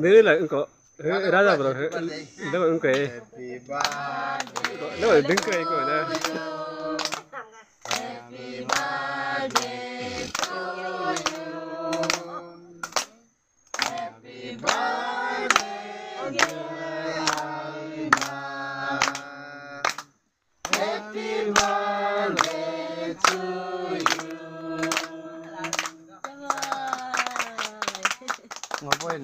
Nere la unko raja bro lo unko lo dinko ko na happy birthday to you happy birthday happy birthday to you ngapain